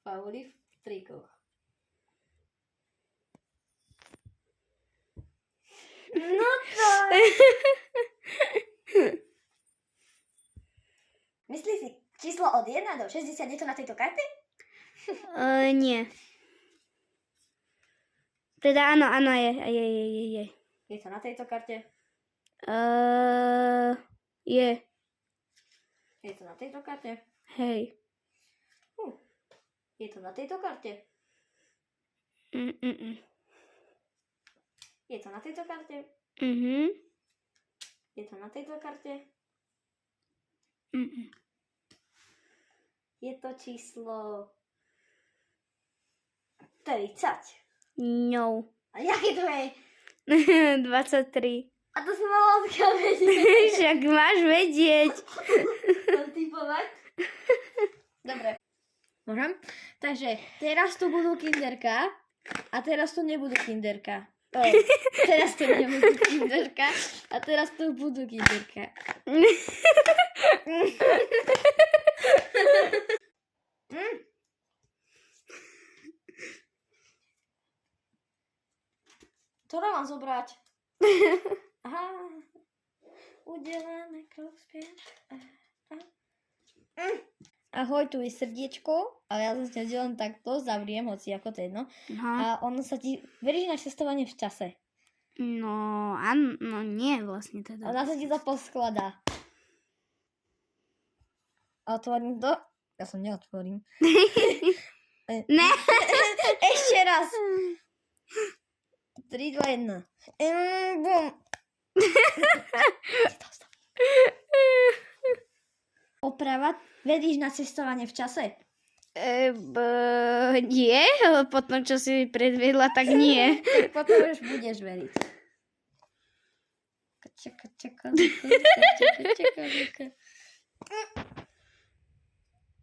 Pauly v trikoch. No to... Myslíš si číslo od 1 do 60, je to na tejto karte? Nie. Teda áno, je. Je to na tejto karte? Je. Je to na tejto karte? Hej. Je to na tejto karte? Je to na tejto karte? Je to na tejto karte? Je to číslo 30. No. A jaké to je? 23. A to si mala odkiaľ vedieť. Však máš vedieť. Mám typovať? Dobre. Môžem? Takže teraz tu budú kinderka a teraz tu nebudú kinderka. Teraz tu nebudú kinderka a teraz tu budú kinderka. Ktorá mám zobrať? Aha. Udelené krok späť. Ahoj, tu je srdiečko, ale ja zase len takto zavriem, hoci ako to jedno. A ono sa ti... Veríš na cestovanie v čase? No, áno, no nie vlastne teda. Ona sa ti to poskladá. A otvorím to? Ja som neotvorím. Ne. Ešte raz. 3, 2, 1. Bum. Oprava. Veríš na cestovanie v čase? Nie, ale potom, čo si predviedla, tak nie. Tak potom už budeš veriť. Čaka.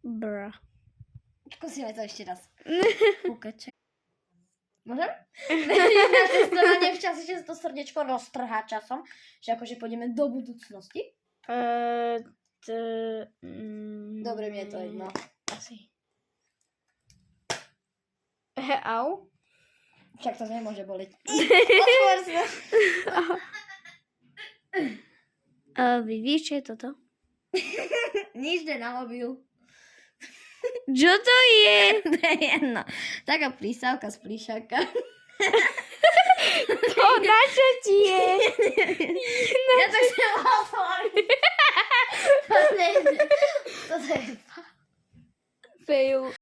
Bra. Skúsime to ešte raz. Môžem? Veríš na cestovanie v čase, že sa to srdiečko roztrhá časom? Že akože pôjdeme do budúcnosti? Dobre, mi je to jedno. Asi. Au. Však to nemôže boliť. Otvor sa. Vieš, čo je toto? Nič, jde na mobil. Čo to je? To je jedno. Taká prísavka z plíšaka. To na čo ti je? Ja to chcem otvoriť. To je... Fail.